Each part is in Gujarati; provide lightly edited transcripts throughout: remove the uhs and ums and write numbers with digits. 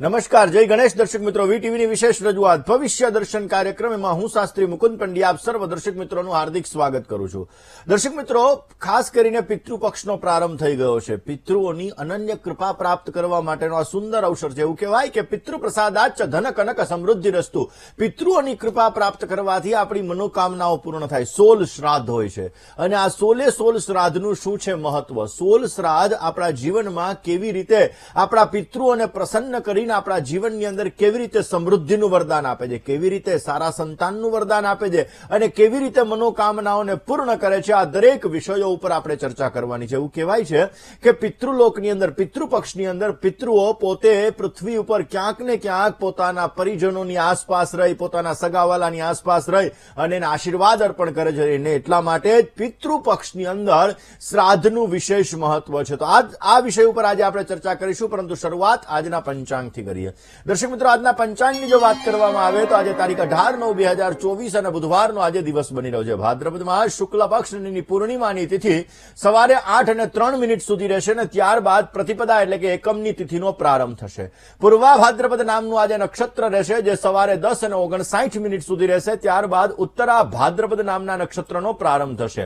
નમસ્કાર, જય ગણેશ દર્શક મિત્રો. વીટીવીની વિશેષ રજૂઆત ભવિષ્ય દર્શન કાર્યક્રમ એમાં હું શાસ્ત્રી મુકુંદ પંડ્યા આપ સર્વ દર્શક મિત્રોનું હાર્દિક સ્વાગત કરું છું. દર્શક મિત્રો, ખાસ કરીને પિતૃપક્ષનો પ્રારંભ થઈ ગયો છે. પિતૃઓની અનન્ય કૃપા પ્રાપ્ત કરવા માટેનો આ સુંદર અવસર છે. એવું કહેવાય કે પિતૃ પ્રસાદાચ ધન કનક સમૃદ્ધિ રસ્તુ. પિતૃઓની કૃપા પ્રાપ્ત કરવાથી આપણી મનોકામનાઓ પૂર્ણ થાય. 16 શ્રાદ્ધ હોય છે અને આ 16 શ્રાદ્ધનું શું છે મહત્વ? 16 શ્રાદ્ધ આપણા જીવનમાં કેવી રીતે આપણા પિતૃઓને પ્રસન્ન કરીને આપણા જીવનની અંદર કેવી રીતે સમૃદ્ધિનું વરદાન આપે છે, કેવી રીતે સારા સંતાનનું વરદાન આપે છે અને કેવી રીતે મનોકામનાઓને પૂર્ણ કરે છે, આ દરેક વિષયો ઉપર આપણે ચર્ચા કરવાની છે. એવું કહેવાય છે કે પિતૃલોકની અંદર, પિતૃપક્ષની અંદર પિતૃઓ પોતે પૃથ્વી ઉપર ક્યાંક ને ક્યાંક પોતાના પરિજનોની આસપાસ રહી, પોતાના સગાવાલાની આસપાસ રહી અને એને આશીર્વાદ અર્પણ કરે છે. એને એટલા માટે જ પિતૃપક્ષની અંદર શ્રાદ્ધનું વિશેષ મહત્વ છે. તો આ વિષય ઉપર આજે આપણે ચર્ચા કરીશું, પરંતુ શરૂઆત આજના પંચાંગથી કરીએ. દર્શક મિત્રો, આજના પંચાંગની જો વાત કરવામાં આવે તો આજે તારીખ 18/9/2024 અને બુધવારનો આજે દિવસ બની રહ્યો છે. ભાદ્રપદ માસ શુક્લ પક્ષની પૂર્ણિમાની તિથિ સવારે 8:03 સુધી રહેશે અને ત્યારબાદ પ્રતિપદા એટલે કે એકમની તિથિનો પ્રારંભ થશે. પૂર્વા ભાદ્રપદ નામનું આજે નક્ષત્ર રહેશે જે સવારે 10:59 સુધી રહેશે. ત્યારબાદ ઉત્તરા ભાદ્રપદ નામના નક્ષત્રનો પ્રારંભ થશે.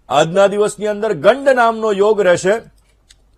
આજના દિવસની અંદર ગંડ નામનો યોગ રહેશે.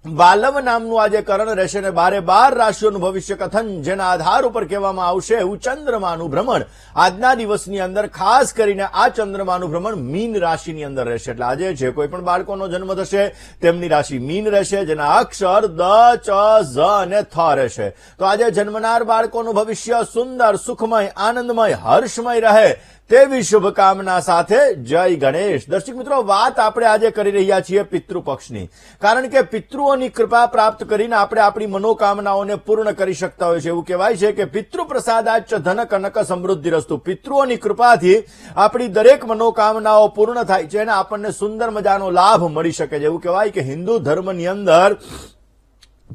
બાલવ નામનું આજે કરણ રહેશે અને 12 રાશિઓનું ભવિષ્ય કથન જેના આધાર ઉપર કહેવામાં આવશે એવું ચંદ્રમાનું ભ્રમણ આજના દિવસની અંદર, ખાસ કરીને આ ચંદ્રમાનું ભ્રમણ મીન રાશિની અંદર રહેશે. એટલે આજે જે કોઈ પણ બાળકોનો જન્મ થશે તેમની રાશિ મીન રહેશે, જેના અક્ષર દ, ચ, ઝ અને થ રહેશે. તો આજે જન્મનાર બાળકોનું ભવિષ્ય સુંદર, સુખમય, આનંદમય, હર્ષમય રહે તેવી શુભકામના સાથે જય ગણેશ. દર્શક મિત્રો, વાત આપણે આજે કરી રહ્યા છીએ પિતૃપક્ષની, કારણ કે પિતૃઓની કૃપા પ્રાપ્ત કરીને આપણે આપણી મનોકામનાઓને પૂર્ણ કરી શકતા હોય છે. એવું કહેવાય છે કે પિતૃ પ્રસાદાચ ધન કનક સમૃદ્ધિ રસ્તુ. પિતૃઓની કૃપાથી આપણી દરેક મનોકામનાઓ પૂર્ણ થાય છે અને આપણને સુંદર મજાનો લાભ મળી શકે છે. એવું કહેવાય કે હિન્દુ ધર્મની અંદર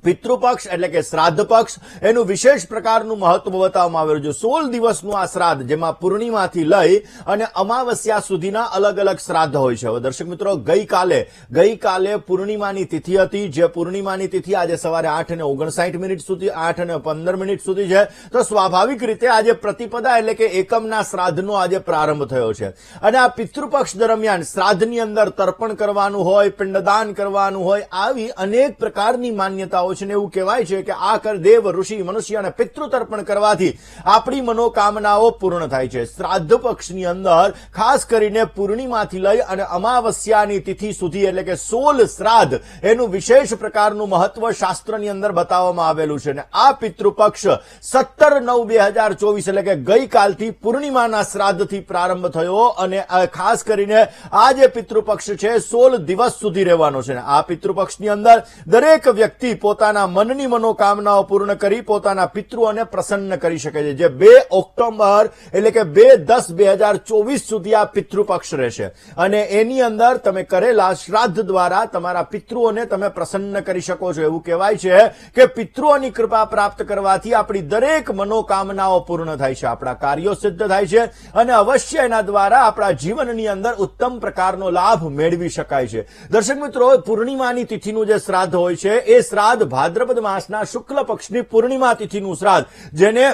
પિતૃપક્ષ એટલે કે શ્રાદ્ધ પક્ષ એનું વિશેષ પ્રકારનું મહત્વ બતાવવામાં આવેલું છે. 16 દિવસનું આ શ્રાદ્ધ, જેમાં પૂર્ણિમાથી લઈ અને અમાવસ્યા સુધીના અલગ અલગ શ્રાદ્ધ હોય છે. હવે દર્શક મિત્રો, ગઈકાલે પૂર્ણિમાની તિથિ હતી, જે પૂર્ણિમાની તિથિ આજે સવારે 8:59 સુધી, 8:15 સુધી છે. તો સ્વાભાવિક રીતે આજે પ્રતિપદા એટલે કે એકમના શ્રાદ્ધનો આજે પ્રારંભ થયો છે અને આ પિતૃપક્ષ દરમિયાન શ્રાદ્ધની અંદર તર્પણ કરવાનું હોય, પિંડદાન કરવાનું હોય, આવી અનેક પ્રકારની માન્યતાઓ છે. એવું કહેવાય છે કે આ દેવ, ઋષિ, મનુષ્ય અને પિતૃ તર્પણ કરવાથી આપણી મનોકામનાઓ પૂર્ણ થાય છે. શ્રાદ્ધ પક્ષની અંદર ખાસ કરીને પૂર્ણિમાથી લઈ અને અમાવસ્યાની તિથિ સુધી એટલે કે 16 શ્રાદ્ધ એનું વિશેષ પ્રકારનું મહત્વ શાસ્ત્રની અંદર બતાવવામાં આવેલું છે. અને આ પિતૃપક્ષ 17/9/2024 એટલે કે ગઈકાલથી પૂર્ણિમાના શ્રાદ્ધથી પ્રારંભ થયો અને ખાસ કરીને આ જે પિતૃપક્ષ છે 16 દિવસ સુધી રહેવાનો છે. આ પિતૃપક્ષની અંદર દરેક વ્યક્તિ પોતાના મનની મનોકામનાઓ પૂર્ણ કરી પોતાના પિતૃઓને પ્રસન્ન કરી શકે છે. જે 2 ઓક્ટોબર એટલે કે 2/10/2024 સુધી આ પિતૃપક્ષ રહેશે અને એની અંદર તમે કરેલા શ્રાદ્ધ દ્વારા તમારા પિતૃઓને તમે પ્રસન્ન કરી શકો છો. એવું કહેવાય છે કે પિતૃઓની કૃપા પ્રાપ્ત કરવાથી આપણી દરેક મનોકામનાઓ પૂર્ણ થાય છે, આપણા કાર્યો સિદ્ધ થાય છે અને અવશ્ય એના દ્વારા આપણા જીવનની અંદર ઉત્તમ પ્રકારનો લાભ મેળવી શકાય છે. દર્શક મિત્રો, પૂર્ણિમાની તિથિનું જે શ્રાદ્ધ હોય છે એ શ્રાદ્ધ ભાદ્રપદ માસના શુક્લ પક્ષની પૂર્ણિમા તિથિનું શ્રાદ્ધ, જેને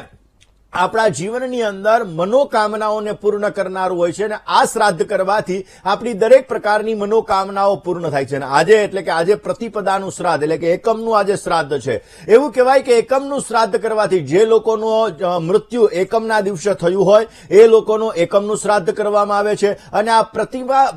આપણા જીવનની અંદર મનોકામનાઓને પૂર્ણ કરનારું હોય છે અને આ શ્રાદ્ધ કરવાથી આપણી દરેક પ્રકારની મનોકામનાઓ પૂર્ણ થાય છે. અને આજે એટલે કે આજે પ્રતિપદાનું શ્રાદ્ધ એટલે કે એકમનું આજે શ્રાદ્ધ છે. એવું કહેવાય કે એકમનું શ્રાદ્ધ કરવાથી જે લોકોનું મૃત્યુ એકમના દિવસે થયું હોય એ લોકોનું એકમનું શ્રાદ્ધ કરવામાં આવે છે અને આ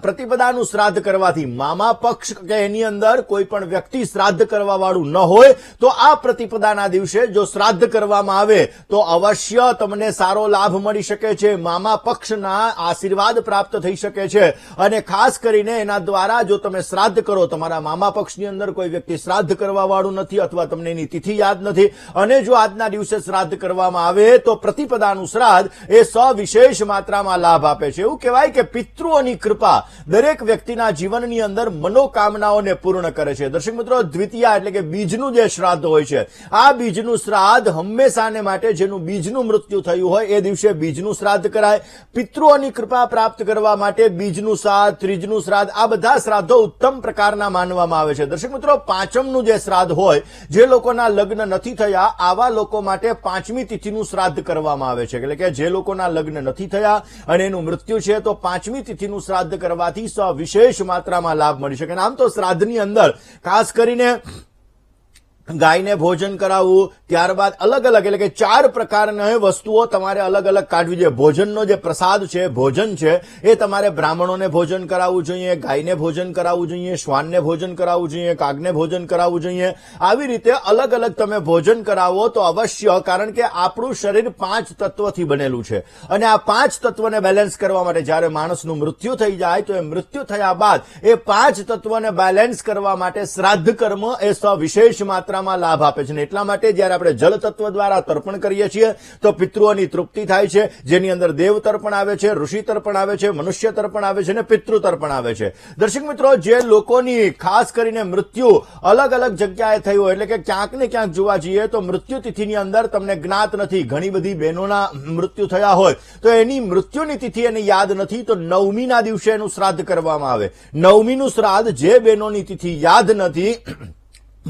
પ્રતિપદાનું શ્રાદ્ધ કરવાથી મામા પક્ષ કે એની અંદર કોઈ પણ વ્યક્તિ શ્રાદ્ધ કરવા વાળું ન હોય તો આ પ્રતિપદાના દિવસે જો શ્રાદ્ધ કરવામાં આવે તો અવશ્ય તમને સારો લાભ મળી શકે છે, મામા પક્ષના આશીર્વાદ પ્રાપ્ત થઈ શકે છે અને ખાસ કરીને એના દ્વારા જો તમે શ્રાદ્ધ કરો, તમારા મામા પક્ષની અંદર કોઈ વ્યક્તિ શ્રાદ્ધ કરવા વાળું નથી અથવા તમને એની તિથિ યાદ નથી અને જો આજના દિવસે શ્રાદ્ધ કરવામાં આવે તો પ્રતિપદાનું શ્રાદ્ધ એ સવિશેષ માત્રામાં લાભ આપે છે. એવું કહેવાય કે પિતૃઓની કૃપા દરેક વ્યક્તિના જીવનની અંદર મનોકામનાઓને પૂર્ણ કરે છે. દર્શક મિત્રો, દ્વિતીયા એટલે કે બીજનું જે શ્રાદ્ધ હોય છે, આ બીજનું શ્રાદ્ધ હંમેશાને માટે જેનું બીજનું મૃત્યુ થયું હોય એ દિવસે બીજનું શ્રાદ્ધ કરાય. પિતૃઓની કૃપા પ્રાપ્ત કરવા માટે બીજનું શ્રાદ્ધ, ત્રીજનું શ્રાદ્ધ, આ બધા શ્રાદ્ધો ઉત્તમ પ્રકારના માનવામાં આવે છે. દર્શક મિત્રો, પાંચમનું જે શ્રાદ્ધ હોય, જે લોકોના લગ્ન નથી થયા આવા લોકો માટે 5મી તિથિનું શ્રાદ્ધ કરવામાં આવે છે. એટલે કે જે લોકોના લગ્ન નથી થયા અને એનું મૃત્યુ છે તો 5મી તિથિનું શ્રાદ્ધ કરવાથી વિશેષ માત્રામાં લાભ મળી શકે. આમ તો શ્રાદ્ધની અંદર ખાસ કરીને ગાયને ભોજન કરાવવું, ત્યારબાદ અલગ અલગ એટલે કે 4 પ્રકારની વસ્તુઓ તમારે અલગ અલગ કાઢવી જોઈએ. ભોજનનો જે પ્રસાદ છે, ભોજન છે, એ તમારે બ્રાહ્મણોને ભોજન કરાવવું જોઈએ, ગાયને ભોજન કરાવવું જોઈએ, શ્વાનને ભોજન કરાવવું જોઈએ, કાગને ભોજન કરાવવું જોઈએ. આવી રીતે અલગ અલગ તમે ભોજન કરાવો તો અવશ્ય, કારણ કે આપણું શરીર 5 તત્વથી બનેલું છે અને આ 5 તત્વને બેલેન્સ કરવા માટે જ્યારે માણસનું મૃત્યુ થઈ જાય તો એ મૃત્યુ થયા બાદ એ 5 તત્વને બેલેન્સ કરવા માટે શ્રાદ્ધ કર્મ એ વિશેષ માત્રા લાભ આપે છે. એટલા માટે જયારે આપણે જલ તત્વ દ્વારા તર્પણ કરીએ છીએ તો પિતૃઓની તૃપ્તિ થાય છે, જેની અંદર દેવ તર્પણ આવે છે, ઋષિ તર્પણ આવે છે, મનુષ્ય તર્પણ આવે છે અને પિતૃ તર્પણ આવે છે. દર્શક મિત્રો, જે લોકોની ખાસ કરીને મૃત્યુ અલગ અલગ જગ્યાએ થઈ હોય, એટલે કે ક્યાંક ને ક્યાંક જોવા જઈએ તો મૃત્યુ તિથિની અંદર તમને જ્ઞાત નથી, ઘણી બધી બહેનોના મૃત્યુ થયા હોય તો એની મૃત્યુની તિથિ એને યાદ નથી, તો 9મીના દિવસે એનું શ્રાદ્ધ કરવામાં આવે. 9મીનું શ્રાદ્ધ જે બહેનોની તિથિ યાદ નથી,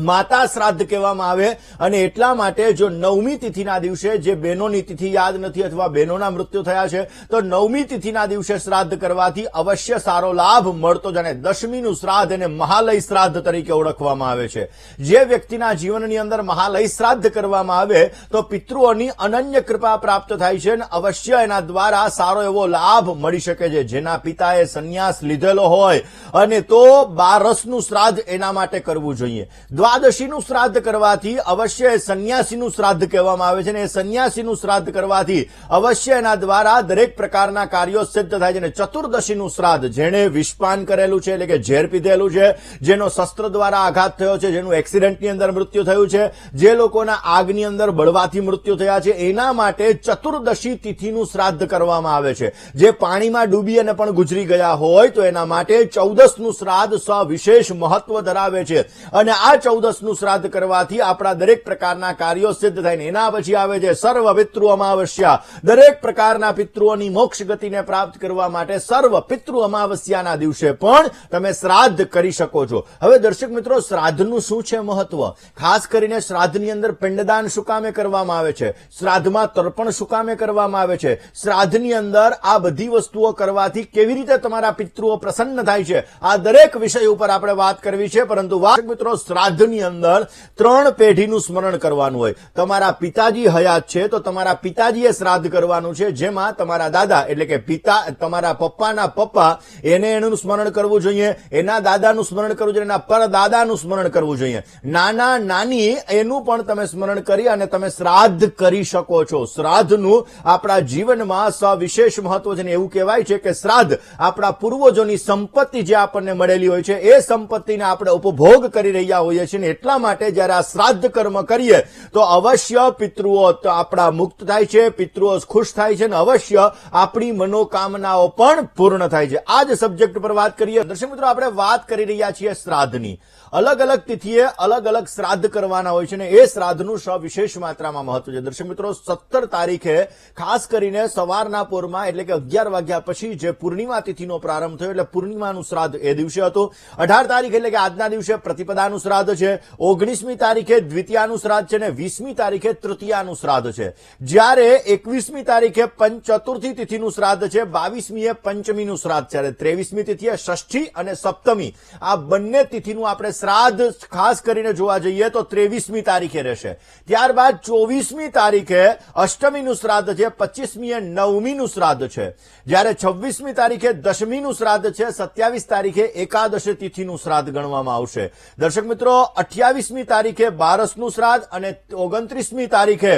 માતા શ્રાદ્ધ કહેવામાં આવે. અને એટલા માટે જો 9મી તિથિના દિવસે જે બહેનોની તિથિ યાદ નથી અથવા બહેનોના મૃત્યુ થયા છે તો 9મી તિથિના દિવસે શ્રાદ્ધ કરવાથી અવશ્ય સારો લાભ મળતો જ. અને 10મીનું શ્રાદ્ધ એને મહાલય શ્રાદ્ધ તરીકે ઓળખવામાં આવે છે. જે વ્યક્તિના જીવનની અંદર મહાલય શ્રાદ્ધ કરવામાં આવે તો પિતૃઓની અનન્ય કૃપા પ્રાપ્ત થાય છે અને અવશ્ય એના દ્વારા સારો એવો લાભ મળી શકે છે. જેના પિતાએ સંન્યાસ લીધેલો હોય અને તો 12રસનું શ્રાદ્ધ એના માટે કરવું જોઈએ. દ્વાદશીનું શ્રાદ્ધ કરવાથી અવશ્ય સંન્યાસીનું શ્રાદ્ધ કહેવામાં આવે છે અને એ સંન્યાસીનું શ્રાદ્ધ કરવાથી અવશ્ય એના દ્વારા દરેક પ્રકારના કાર્યો સિદ્ધ થાય છે. અને ચતુર્દશીનું શ્રાદ્ધ, જેણે વિષપાન કરેલું છે એટલે કે ઝેર પીધેલું છે, જેનો શસ્ત્ર દ્વારા આઘાત થયો છે, જેનું એક્સિડન્ટની અંદર મૃત્યુ થયું છે, જે લોકોના આગની અંદર બળવાથી મૃત્યુ થયા છે, એના માટે ચતુર્દશી તિથિનું શ્રાદ્ધ કરવામાં આવે છે. જે પાણીમાં ડૂબી અને પણ ગુજરી ગયા હોય તો એના માટે 14નું શ્રાદ્ધ વિશેષ મહત્વ ધરાવે છે. અને આ 14નું શ્રાદ્ધ કરવાથી આપણા દરેક પ્રકારના કાર્યો સિદ્ધ થાય. એના પછી આવે છે સર્વ પિતૃ અમાવસ્યા. દરેક પ્રકારના પિતૃઓની મોક્ષ ગતિને પ્રાપ્ત કરવા માટે સર્વ પિતૃ અમાવસ્યાના દિવસે પણ તમે શ્રાદ્ધ કરી શકો છો. હવે દર્શક મિત્રો, શ્રાદ્ધનું શું છે મહત્વ? ખાસ કરીને શ્રાદ્ધની અંદર પિંડદાન શું કામે કરવામાં આવે છે, શ્રાદ્ધમાં તર્પણ શું કામે કરવામાં આવે છે, શ્રાદ્ધની અંદર આ બધી વસ્તુઓ કરવાથી કેવી રીતે તમારા પિતૃઓ પ્રસન્ન થાય છે, આ દરેક વિષય ઉપર આપણે વાત કરવી છે. પરંતુ મિત્રો, શ્રાદ્ધ ની અંદર 3 પેઢીનું સ્મરણ કરવાનું હોય. તમારા પિતાજી હયાત છે તો તમારા પિતાજીએ શ્રાદ્ધ કરવાનું છે, જેમાં તમારા દાદા એટલે કે પિતા, તમારા પપ્પાના પપ્પા, એને એનું સ્મરણ કરવું જોઈએ, એના દાદાનું સ્મરણ કરવું જોઈએ, એના પરદાદાનું સ્મરણ કરવું જોઈએ, નાના નાની એનું પણ તમે સ્મરણ કરી અને તમે શ્રાદ્ધ કરી શકો છો. શ્રાદ્ધનું આપણા જીવનમાં વિશેષ મહત્વ છે. એવું કહેવાય છે કે શ્રાદ્ધ આપણા પૂર્વજોની સંપત્તિ જે આપણને મળેલી હોય છે એ સંપત્તિને આપણે ઉપભોગ કરી રહ્યા હોઈએ છીએ. એટલા માટે જયારે આ શ્રાદ્ધ કર્મ કરીએ તો અવશ્ય પિતૃઓ આપણા મુક્ત થાય છે, પિતૃઓ ખુશ થાય છે અને અવશ્ય આપણી મનોકામનાઓ પણ પૂર્ણ થાય છે. આ જ સબ્જેક્ટ પર વાત કરીએ. દર્શક મિત્રો, આપણે વાત કરી રહ્યા છીએ શ્રાદ્ધની. અલગ અલગ તિથિએ અલગ અલગ શ્રાદ્ધ કરવાના હોય છે અને એ શ્રાદ્ધનું વિશેષ માત્રામાં મહત્વ છે. દર્શક મિત્રો, 17 તારીખે ખાસ કરીને સવારના પોરમાં એટલે કે 11 વાગ્યા પછી જે પૂર્ણિમા તિથિનો પ્રારંભ થયો એટલે પૂર્ણિમાનું શ્રાદ્ધ એ દિવસે હતું. 18 તારીખ એટલે કે આજના દિવસે પ્રતિપદાનું શ્રાદ્ધ છે. 19મી તારીખે દ્વિતીયાનું શ્રાદ્ધ છે અને 20મી તારીખે તૃતીયાનું શ્રાદ્ધ છે. જ્યારે 21મી તારીખે ચતુર્થી તિથિનું શ્રાદ્ધ છે, 22મીએ પંચમીનું શ્રાદ્ધ છે, 23મી તિથિએ ષષ્ઠી અને સપ્તમી. આ બંને તિથિનું આપણે શ્રાદ્ધ ખાસ કરીને જોવા જઈએ તો 23મી તારીખે રહેશે. ત્યારબાદ 24મી તારીખે અષ્ટમીનું શ્રાદ્ધ છે, 25મીએ નવમીનું શ્રાદ્ધ છે, જ્યારે 26મી તારીખે દશમીનું શ્રાદ્ધ છે, 27 તારીખે એકાદશ તિથિનું શ્રાદ્ધ ગણવામાં આવશે. દર્શક મિત્રો, 28મી તારીખે 12રસનું શ્રાદ્ધ અને 29મી તારીખે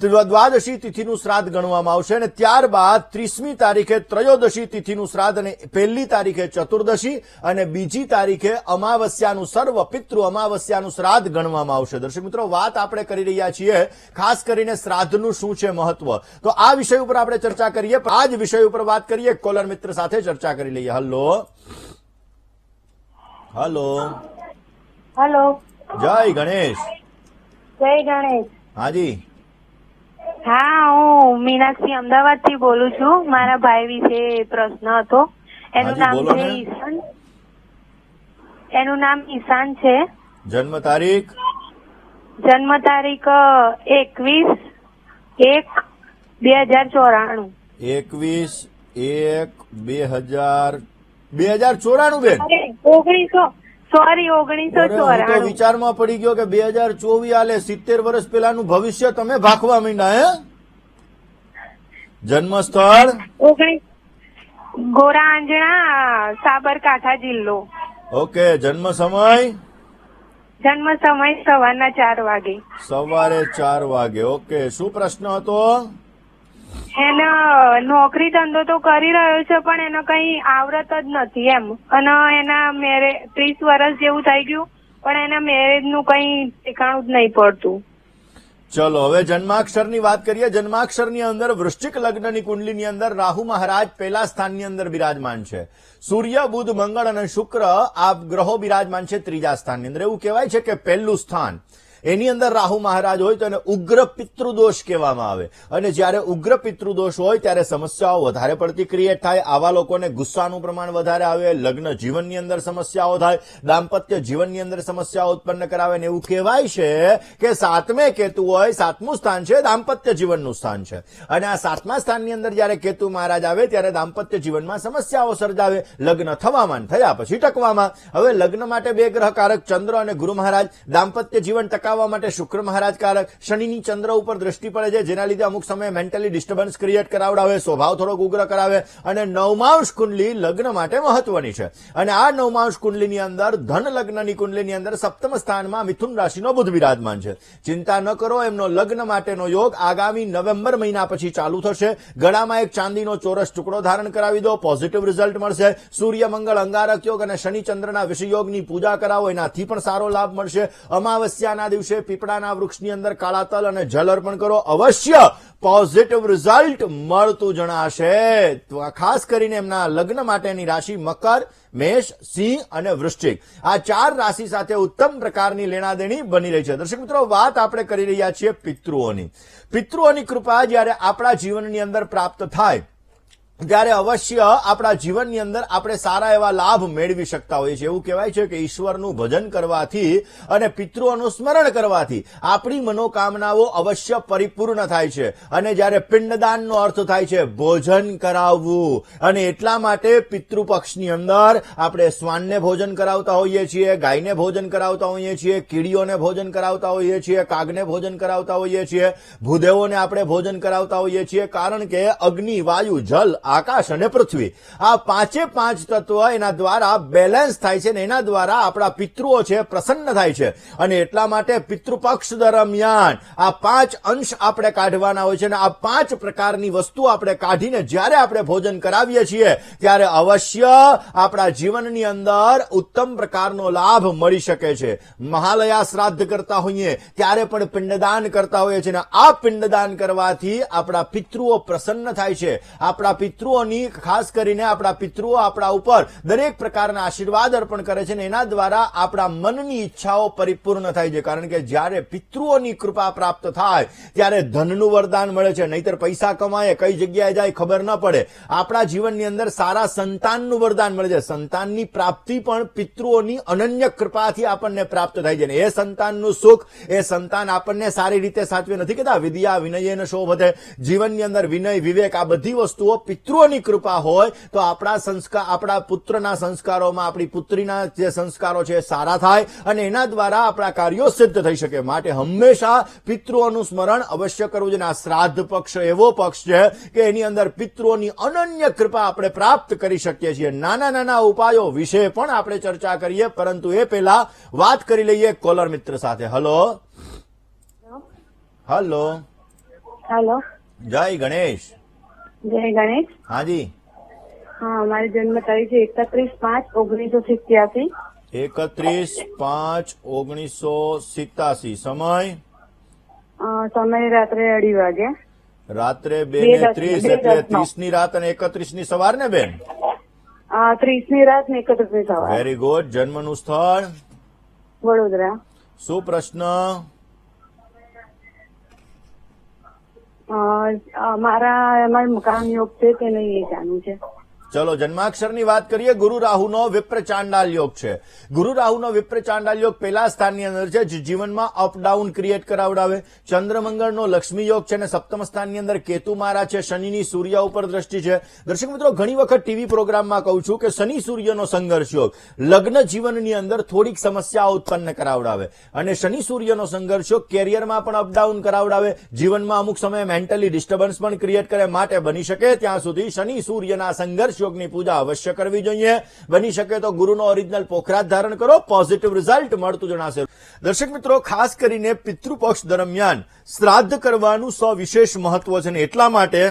દ્વાદશી તિથિનું શ્રાદ્ધ ગણવામાં આવશે અને ત્યારબાદ 30મી તારીખે ત્રયોદશી તિથિનું શ્રાદ્ધ અને 1લી તારીખે ચતુર્દશી અને 2જી તારીખે અમાવસ્યાનું સર્વ પિતૃ અમાવસ્યાનું શ્રાદ્ધ ગણવામાં આવશે. દર્શક મિત્રો, વાત આપણે કરી રહ્યા છીએ ખાસ કરીને શ્રાદ્ધનું શું છે મહત્વ, તો આ વિષય ઉપર આપણે ચર્ચા કરીએ. આ જ વિષય ઉપર વાત કરીએ, કોલર મિત્ર સાથે ચર્ચા કરી લઈએ. Hello hello hello. જય ગણેશ. જય ગણેશ. હાજી. હા, હું મીનાક્ષી અમદાવાદ થી બોલું છું. મારા ભાઈ વિશે પ્રશ્ન હતો. એનું હાજી, નામ બોલો છે ને. ઈશાન. એનું નામ ઈશાન છે. જન્મ તારીખ? જન્મ તારીખ 21/1/2094. 21/1/2094 બેન. 1994. હું તો વિચારમાં પડી ગયો કે 2024 આલે 70 વર્ષ પહેલાનું ભવિષ્ય તમે ભાખવા માંડ્યા હે. જન્મ સ્થળ? ગોરા આંજણા, સાબરકાંઠા જિલ્લો. ઓકે. જન્મ સમય? જન્મ સમય સવારના 4 વાગે. સવારે 4 વાગે. ઓકે. શું પ્રશ્ન હતો? એને નોકરી ધંધો તો કરી રહ્યો છે, પણ એને કઈ આવડત જ નથી એમ. અને એના 30 વર્ષ જેવું થઈ ગયું, પણ એના મેરેજ નું કઈ ઠેકાણું જ નહીં પડતું. ચલો હવે જન્માક્ષરની વાત કરીએ. જન્માક્ષરની અંદર વૃશ્ચિક લગ્નની કુંડલીની અંદર રાહુ મહારાજ પહેલા સ્થાનની અંદર બિરાજમાન છે. સૂર્ય, બુધ, મંગળ અને શુક્ર આ ગ્રહો બિરાજમાન છે ત્રીજા સ્થાનની અંદર. એવું કહેવાય છે કે પહેલું સ્થાન એની અંદર રાહુ મહારાજ હોય તો એને ઉગ્ર પિતૃદોષ કહેવામાં આવે. અને જ્યારે ઉગ્ર પિતૃદોષ હોય ત્યારે સમસ્યાઓ વધારે પડતી ક્રિએટ થાય. આવા લોકોને ગુસ્સાનું પ્રમાણ વધારે આવે, લગ્ન જીવનની અંદર સમસ્યાઓ થાય, દાંપત્ય જીવનની અંદર સમસ્યાઓ ઉત્પન્ન કરાવે. ને એવું કહેવાય છે કે 7મે કેતુ હોય, 7મું સ્થાન છે દાંપત્ય જીવનનું સ્થાન છે. અને આ 7મા સ્થાનની અંદર જ્યારે કેતુ મહારાજ આવે ત્યારે દાંપત્ય જીવનમાં સમસ્યાઓ સર્જાવે. લગ્ન થવામાં, થયા પછી ટકવામાં. હવે લગ્ન માટે બે ગ્રહ કારક ચંદ્ર અને ગુરુ મહારાજ, દાંપત્ય જીવન ટકાવવા માટે શુક્ર મહારાજ કારક. શનિની ચંદ્ર ઉપર દ્રષ્ટિ પડે છે, જેના લીધે અમુક સમયે મેન્ટલી ડિસ્ટર્બન્સ ક્રિએટ કરાવડાવે, સ્વભાવ થોડોક ઉગ્ર કરાવે. અને નવમાંશ કુંડલી લગ્ન માટે મહત્વની છે. અને આ નવમાંશ કુંડલીની અંદર ધન લગ્નની કુંડલીની અંદર 7મ સ્થાનમાં મિથુન રાશિનો બુધ બિરાજમાન છે. ચિંતા ન કરો, એમનો લગ્ન માટેનો યોગ આગામી નવેમ્બર મહિના પછી ચાલુ થશે. ગળામાં એક ચાંદીનો ચોરસ ટુકડો ધારણ કરાવી દો, પોઝિટિવ રિઝલ્ટ મળશે. સૂર્ય મંગળ અંગારક યોગ અને શનિ ચંદ્રના વિષયોગની પૂજા કરાવો, એનાથી પણ સારો લાભ મળશે. અમાવસ્યાના દિવસે પીપળાના વૃક્ષની અંદર કાળા તલ અને જલ અર્પણ કરો, અવશ્ય પોઝિટિવ રિઝલ્ટ મળતું જણાશે. તો ખાસ કરીને એમના લગ્ન માટેની રાશિ મકર, મેષ, સિંહ અને વૃશ્ચિક, આ 4 રાશિ સાથે ઉત્તમ પ્રકારની લેણાદેણી બની રહી છે. દર્શક મિત્રો, વાત આપણે કરી રહ્યા છીએ પિતૃઓની. પિતૃઓની કૃપા જ્યારે આપણા જીવનની અંદર પ્રાપ્ત થાય ત્યારે અવશ્ય આપણા જીવનની અંદર આપણે સારા એવા લાભ મેળવી શકતા હોઈએ છીએ. એવું કહેવાય છે કે ઈશ્વરનું ભજન કરવાથી અને પિતૃઓનું સ્મરણ કરવાથી આપણી મનોકામનાઓ અવશ્ય પરિપૂર્ણ થાય છે. અને જ્યારે પિંડદાનનો અર્થ થાય છે ભોજન કરાવવું, અને એટલા માટે પિતૃપક્ષની અંદર આપણે શ્વાનને ભોજન કરાવતા હોઈએ છીએ, ગાયને ભોજન કરાવતા હોઈએ છીએ, કીડીઓને ભોજન કરાવતા હોઈએ છીએ, કાગને ભોજન કરાવતા હોઈએ છીએ, ભૂદેવોને આપણે ભોજન કરાવતા હોઈએ છીએ. કારણ કે અગ્નિ, વાયુ, જલ, આકાશ અને પૃથ્વી, આ 5 તત્વ એના દ્વારા બેલેન્સ થાય છે, ને એના દ્વારા આપણા પિતૃઓ છે પ્રસન્ન થાય છે. અને એટલા માટે પિતૃપક્ષ દરમિયાન આ 5 અંશ આપણે કાઢવાના હોય છે. અને આ 5 પ્રકારની વસ્તુ આપણે કાઢીને જ્યારે આપણે ભોજન કરાવીએ છીએ ત્યારે અવશ્ય આપણા જીવનની અંદર ઉત્તમ પ્રકારનો લાભ મળી શકે છે. મહાલયા શ્રાદ્ધ કરતા હોઈએ ત્યારે પણ પિંડદાન કરતા હોઈએ છીએ, અને આ પિંડદાન કરવાથી આપણા પિતૃઓ પ્રસન્ન થાય છે. આપણા પિતૃઓની ખાસ કરીને આપણા પિતૃઓ આપણા ઉપર દરેક પ્રકારના આશીર્વાદ અર્પણ કરે છે, અને એના દ્વારા આપણા મનની ઈચ્છાઓ પરિપૂર્ણ થાય છે. કારણ કે જ્યારે પિતૃઓની કૃપા પ્રાપ્ત થાય ત્યારે ધનનું વરદાન મળે છે. નહીતર પૈસા કમાય, કઈ જગ્યાએ જાય ખબર ન પડે. આપણા જીવનની અંદર સારા સંતાનનું વરદાન મળે છે. સંતાનની પ્રાપ્તિ પણ પિતૃઓની અનન્ય કૃપાથી આપણને પ્રાપ્ત થાય છે. એ સંતાનનું સુખ, એ સંતાન આપણને સારી રીતે સાચવે. નથી કહેતા વિદ્યા વિનયેન શોભતે, જીવનની અંદર વિનય, વિવેક, આ બધી વસ્તુઓ પિતૃઓની કૃપા હોય તો આપણા સંસ્કાર, આપણા પુત્રના સંસ્કારોમાં આપણી પુત્રીના જે સંસ્કારો છે સારા થાય, અને એના દ્વારા આપણા કાર્યો સિદ્ધ થઈ શકે. માટે હંમેશા પિતૃઓનું સ્મરણ અવશ્ય કરવું જોઈએ. આ શ્રાદ્ધ પક્ષ એવો પક્ષ છે કે એની અંદર પિતૃઓની અનન્ય કૃપા આપણે પ્રાપ્ત કરી શકીએ છીએ. નાના નાના ઉપાયો વિશે પણ આપણે ચર્ચા કરીએ, પરંતુ એ પહેલા વાત કરી લઈએ કોલર મિત્ર સાથે. હલો હલો હેલો, જય ગણેશ. જય ગણેશ. હાજી. હા, મારી જન્મ તારીખ છે 31/5/1987. 31/5/1987. સમય? સમય રાત્રે 2:30 વાગે. રાત્રે 2:30, એટલે 30 ની રાત અને 31 ની સવાર ને બેન? 30 ની રાત ને 31 ની સવાર. Very good. જન્મનું સ્થળ? વડોદરા. શું પ્રશ્ન? મારા મકાન યોગ છે તે નહીં એ જાણવું છે. ચલો જન્માક્ષરની વાત કરીએ. ગુરુ રાહુનો વિપ્ર ચાંડાલ યોગ છે. ગુરુ રાહુનો વિપ્ર ચાંડાલ યોગ પહેલા સ્થાનની અંદર છે, જે જીવનમાં અપ ડાઉન ક્રિએટ કરાવડાવે. ચંદ્રમંગળનો લક્ષ્મી યોગ છે અને સપ્તમ સ્થાનની અંદર કેતુ મહારાજ છે. શનિની સૂર્ય ઉપર દ્રષ્ટિ છે. દર્શક મિત્રો, ઘણી વખત ટીવી પ્રોગ્રામમાં કહું છું કે શનિ સૂર્યનો સંઘર્ષ યોગ લગ્ન જીવનની અંદર થોડીક સમસ્યાઓ ઉત્પન્ન કરાવડાવે અને શનિ સૂર્યનો સંઘર્ષ યોગ કેરિયરમાં પણ અપડાઉન કરાવડાવે. જીવનમાં અમુક સમયે મેન્ટલી ડિસ્ટર્બન્સ પણ ક્રિએટ કરે. માટે બની શકે ત્યાં સુધી શનિ સૂર્યના સંઘર્ષ યોગની પૂજા અવશ્ય કરવી જોઈએ. બની શકે તો ગુરુનો ઓરિજિનલ પોખરાજ ધારણ કરો, પોઝિટિવ રિઝલ્ટ મળતું જણાશે. દર્શક મિત્રો, ખાસ કરીને પિતૃપક્ષ દરમિયાન શ્રાદ્ધ કરવાનું સવિશેષ મહત્વ છે ને એટલા માટે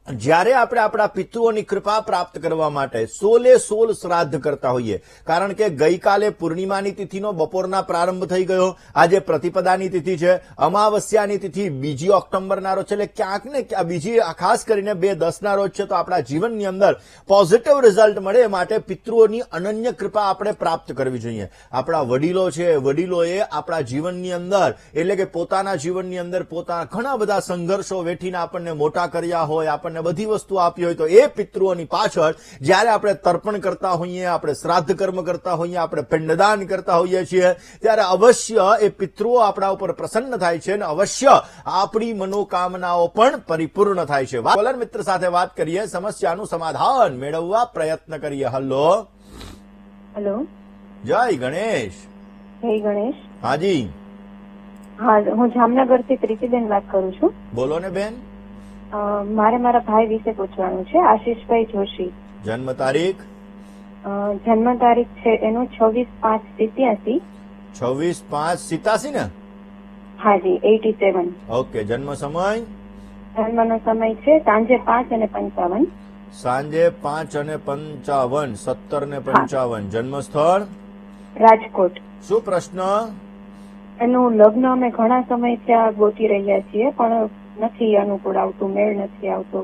જ્યારે આપણે આપણા પિતૃઓની કૃપા પ્રાપ્ત કરવા માટે 16 શ્રાદ્ધ કરતા હોઈએ. કારણ કે ગઈકાલે પૂર્ણિમાની તિથિનો બપોરના પ્રારંભ થઈ ગયો. આજે પ્રતિપદાની તિથિ છે. અમાવસ્યાની તિથિ 2 ઓક્ટોબરના રોજ છે. એટલે ક્યાંક ને બીજી ખાસ કરીને 2/10ના રોજ છે. તો આપણા જીવનની અંદર પોઝિટિવ રિઝલ્ટ મળે માટે પિતૃઓની અનન્ય કૃપા આપણે પ્રાપ્ત કરવી જોઈએ. આપણા વડીલો છે, વડીલોએ આપણા જીવનની અંદર એટલે કે પોતાના જીવનની અંદર પોતાના ઘણા બધા સંઘર્ષો વેઠીને આપણને મોટા કર્યા હોય, આપણને બધી વસ્તુ આપી હોય, તો એ પિતૃઓની પાછળ જ્યારે આપણે તર્પણ કરતા હોઈએ, આપણે શ્રાદ્ધ કર્મ કરતા હોઈએ, આપણે પિંડદાન કરતા હોઈએ છીએ, ત્યારે અવશ્ય એ પિતૃઓ આપણા ઉપર પ્રસન્ન થાય છે અને અવશ્ય આપણી મનોકામનાઓ પણ પરિપૂર્ણ થાય છે. કોલર મિત્ર સાથે વાત કરીએ, સમસ્યાનું સમાધાન મેળવવા પ્રયત્ન કરીએ. હેલો. જય ગણેશ. જય ગણેશ. હાજી. હા, હું જામનગરથી પ્રીતિબેન વાત કરું છું. બોલો ને બેન. મારે મારા ભાઈ વિશે પૂછવાનું છે. આશીષભાઈ જોશી. જન્મ તારીખ? જન્મ તારીખ છે એનું 26/5/87. 26/5/87 ને? હાજી, 87. ઓકે. જન્મ સમય? જન્મનો સમય છે સાંજે 5:55. સાંજે 5:55, 17:55. જન્મ સ્થળ? રાજકોટ. શું પ્રશ્ન? એનું લગ્ન અમે ઘણા સમયથી આ ગોતી રહ્યા છીએ પણ નથી અનુકૂળ આવતું, મેળ નથી આવતો.